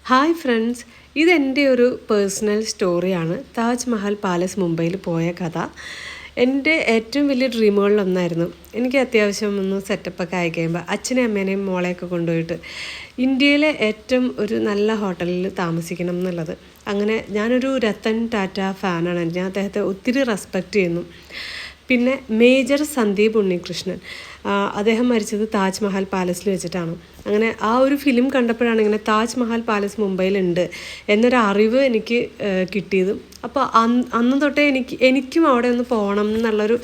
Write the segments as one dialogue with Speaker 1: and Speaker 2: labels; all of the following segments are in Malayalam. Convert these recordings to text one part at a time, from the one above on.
Speaker 1: ഹായ് ഫ്രണ്ട്സ്, ഇതെൻ്റെ ഒരു പേഴ്സണൽ സ്റ്റോറിയാണ്. താജ്മഹൽ പാലസ് മുംബൈയിൽ പോയ കഥ. എൻ്റെ ഏറ്റവും വലിയ ഡ്രീമുകളിലൊന്നായിരുന്നു. എനിക്ക് അത്യാവശ്യം ഒന്ന് സെറ്റപ്പൊക്കെ ആയി കഴിയുമ്പോൾ അച്ഛനെയും അമ്മേനെയും മോളെയൊക്കെ കൊണ്ടുപോയിട്ട് ഇന്ത്യയിലെ ഏറ്റവും ഒരു നല്ല ഹോട്ടലിൽ താമസിക്കണം എന്നുള്ളത്. അങ്ങനെ ഞാനൊരു രത്തൻ ടാറ്റ ഫാനാണ്. ഞാൻ അദ്ദേഹത്തെ ഒത്തിരി റെസ്പെക്റ്റ് ചെയ്യുന്നു. പിന്നെ മേജർ സന്ദീപ് ഉണ്ണികൃഷ്ണൻ, അദ്ദേഹം മരിച്ചത് താജ്മഹൽ പാലസിൽ വെച്ചിട്ടാണ്. അങ്ങനെ ആ ഒരു ഫിലിം കണ്ടപ്പോഴാണ് ഇങ്ങനെ താജ്മഹൽ പാലസ് മുംബൈയിലുണ്ട് എന്നൊരു അറിവ് എനിക്ക് കിട്ടിയതും. അപ്പോൾ അന്ന് തൊട്ടേ എനിക്കും അവിടെ ഒന്ന് പോകണം എന്നുള്ളൊരു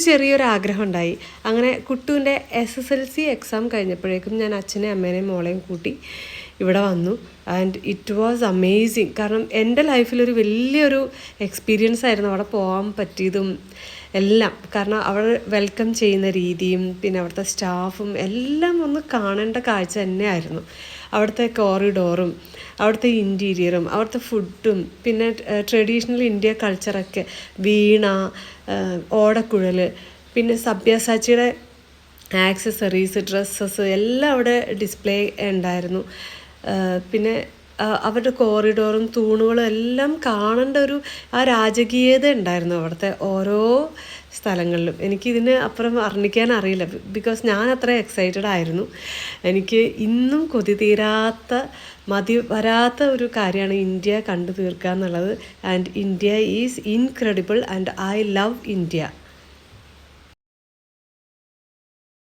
Speaker 1: ചെറിയൊരു ആഗ്രഹം ഉണ്ടായി. അങ്ങനെ കുട്ടുവിൻ്റെ SSLC എക്സാം കഴിഞ്ഞപ്പോഴേക്കും ഞാൻ അച്ഛനെയും അമ്മേനെയും മോളെയും കൂട്ടി ഇവിടെ വന്നു. And it was amazing. കാരണം എൻ്റെ ലൈഫിലൊരു വലിയൊരു എക്സ്പീരിയൻസ് ആയിരുന്നു അവിടെ പോകാൻ പറ്റിയതും എല്ലാം. കാരണം അവിടെ വെൽക്കം ചെയ്യുന്ന രീതിയും പിന്നെ അവിടുത്തെ സ്റ്റാഫും എല്ലാം ഒന്ന് കാണേണ്ട കാഴ്ച തന്നെയായിരുന്നു. അവിടുത്തെ കോറിഡോറും അവിടുത്തെ ഇൻറ്റീരിയറും അവിടുത്തെ ഫുഡും പിന്നെ ട്രഡീഷണൽ ഇന്ത്യ കൾച്ചറൊക്കെ, വീണ, ഓടക്കുഴൽ, പിന്നെ സബ്യാസാച്ചിയുടെ ആക്സസറീസ്, ഡ്രസ്സസ് എല്ലാം അവിടെ ഡിസ്പ്ലേ ഉണ്ടായിരുന്നു. പിന്നെ അവരുടെ കോറിഡോറും തൂണുകളും എല്ലാം കാണേണ്ട ഒരു രാജകീയത ഉണ്ടായിരുന്നു അവിടുത്തെ ഓരോ സ്ഥലങ്ങളിലും. എനിക്കിതിന് അപ്പുറം വർണ്ണിക്കാൻ അറിയില്ല, ബിക്കോസ് ഞാൻ അത്ര എക്സൈറ്റഡ് ആയിരുന്നു. എനിക്ക് ഇന്നും കൊതി തീരാത്ത, മതി വരാത്ത ഒരു കാര്യമാണ് ഇന്ത്യ കണ്ടു തീർക്കുക എന്നുള്ളത്. And India is incredible and I love India.